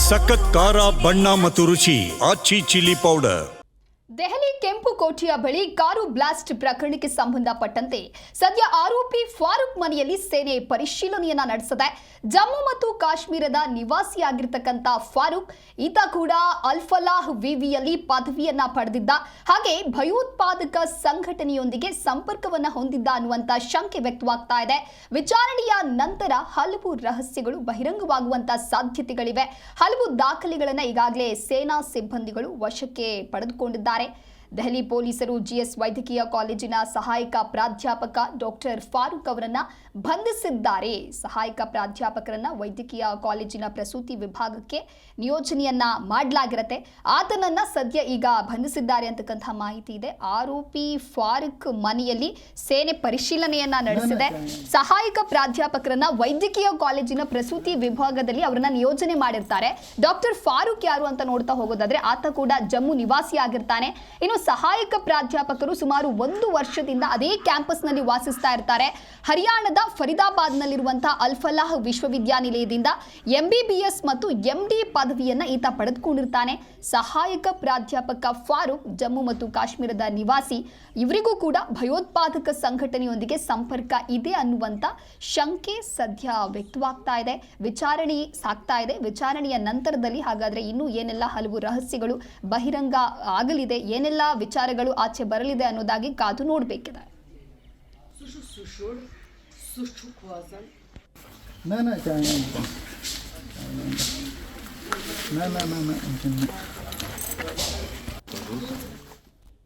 ಸಖತ್ ಖಾರ ಬಣ್ಣ ಮತ್ತು ರುಚಿ ಆಚಿ ಚಿಲ್ಲಿ ಪೌಡರ್. ದೆಹಲಿ ಕೆಂಪು ಕೋಟೆಯ ಬಳಿ ಕಾರು ಬ್ಲಾಸ್ಟ್ ಪ್ರಕರಣಕ್ಕೆ ಸಂಬಂಧಪಟ್ಟಂತೆ ಸದ್ಯ ಆರೋಪಿ ಫಾರೂಕ್ ಮನೆಯಲ್ಲಿ ಸೇನೆ ಪರಿಶೀಲನೆಯನ್ನ ನಡೆಸಿದೆ. ಜಮ್ಮು ಮತ್ತು ಕಾಶ್ಮೀರದ ನಿವಾಸಿಯಾಗಿರ್ತಕ್ಕಂಥ ಫಾರೂಕ್ ಈತ ಕೂಡ ಅಲ್-ಫಲಾಹ್ ವಿವಿಯಲ್ಲಿ ಪದವಿಯನ್ನ ಪಡೆದಿದ್ದ, ಹಾಗೆ ಭಯೋತ್ಪಾದಕ ಸಂಘಟನೆಯೊಂದಿಗೆ ಸಂಪರ್ಕವನ್ನ ಹೊಂದಿದ್ದ ಅನ್ನುವಂತ ಶಂಕೆ ವ್ಯಕ್ತವಾಗ್ತಾ ಇದೆ. ವಿಚಾರಣೆಯ ನಂತರ ಹಲವು ರಹಸ್ಯಗಳು ಬಹಿರಂಗವಾಗುವಂತ ಸಾಧ್ಯತೆಗಳಿವೆ. ಹಲವು ದಾಖಲೆಗಳನ್ನ ಈಗಾಗಲೇ ಸೇನಾ ಸಿಬ್ಬಂದಿಗಳು ವಶಕ್ಕೆ ಪಡೆದುಕೊಂಡಿದ್ದಾರೆ. ದೆಹಲಿ ಪೊಲೀಸರು ಜಿಎಸ್ ವೈದ್ಯಕೀಯ ಕಾಲೇಜಿನ ಸಹಾಯಕ ಪ್ರಾಧ್ಯಾಪಕ ಡಾಕ್ಟರ್ ಫಾರೂಕ್ ಅವರನ್ನ ಬಂಧಿಸಿದ್ದಾರೆ. ಸಹಾಯಕ ಪ್ರಾಧ್ಯಾಪಕರನ್ನ ವೈದ್ಯಕೀಯ ಕಾಲೇಜಿನ ಪ್ರಸೂತಿ ವಿಭಾಗಕ್ಕೆ ನಿಯೋಜನೆಯನ್ನ ಮಾಡಲಾಗಿರುತ್ತೆ. ಆತನನ್ನ ಸದ್ಯ ಈಗ ಬಂಧಿಸಿದ್ದಾರೆ ಅಂತಕ್ಕಂಥ ಮಾಹಿತಿ ಇದೆ. ಆರೋಪಿ ಫಾರೂಕ್ ಮನೆಯಲ್ಲಿ ಸೇನೆ ಪರಿಶೀಲನೆಯನ್ನ ನಡೆಸಿದೆ. ಸಹಾಯಕ ಪ್ರಾಧ್ಯಾಪಕರನ್ನ ವೈದ್ಯಕೀಯ ಕಾಲೇಜಿನ ಪ್ರಸೂತಿ ವಿಭಾಗದಲ್ಲಿ ಅವರನ್ನ ನಿಯೋಜನೆ ಮಾಡಿರ್ತಾರೆ. ಡಾಕ್ಟರ್ ಫಾರೂಕ್ ಯಾರು ಅಂತ ನೋಡ್ತಾ ಹೋಗೋದಾದ್ರೆ ಆತ ಕೂಡ ಜಮ್ಮು ನಿವಾಸಿ ಆಗಿರ್ತಾನೆ. ಇನ್ನು ಸಹಾಯಕ ಪ್ರಾಧ್ಯಾಪಕರು ಸುಮಾರು 1 ವರ್ಷದಿಂದ ಅದೇ ಕ್ಯಾಂಪಸ್ನಲ್ಲಿ ವಾಸಿಸ್ತಾ ಇರ್ತಾರೆ. ಹರಿಯಾಣದ ಫರೀದಾಬಾದ್ನಲ್ಲಿರುವಂತಹ ಅಲ್-ಫಲಾಹ್ ವಿಶ್ವವಿದ್ಯಾನಿಲಯದಿಂದ MBBS ಮತ್ತು MD ಪದವಿಯನ್ನ ಈತ ಪಡೆದುಕೊಂಡಿರ್ತಾನೆ. ಸಹಾಯಕ ಪ್ರಾಧ್ಯಾಪಕ ಫಾರೂಕ್ ಜಮ್ಮು ಮತ್ತು ಕಾಶ್ಮೀರದ ನಿವಾಸಿ. ಇವರಿಗೂ ಕೂಡ ಭಯೋತ್ಪಾದಕ ಸಂಘಟನೆಯೊಂದಿಗೆ ಸಂಪರ್ಕ ಇದೆ ಅನ್ನುವಂತ ಶಂಕೆ ಸದ್ಯ ವ್ಯಕ್ತವಾಗ್ತಾ ಇದೆ. ವಿಚಾರಣೆ ಸಾಗ್ತಾ ಇದೆ. ವಿಚಾರಣೆಯ ನಂತರದಲ್ಲಿ ಹಾಗಾದ್ರೆ ಇನ್ನೂ ಏನೆಲ್ಲ ಹಲವು ರಹಸ್ಯಗಳು ಬಹಿರಂಗ ಆಗಲಿದೆ, ಏನೆಲ್ಲ ವಿಚಾರಗಳು ಆಚೆ ಬರಲಿದೆ ಅನ್ನೋದಾಗಿ ಕಾದು ನೋಡಬೇಕಿದೆ. ना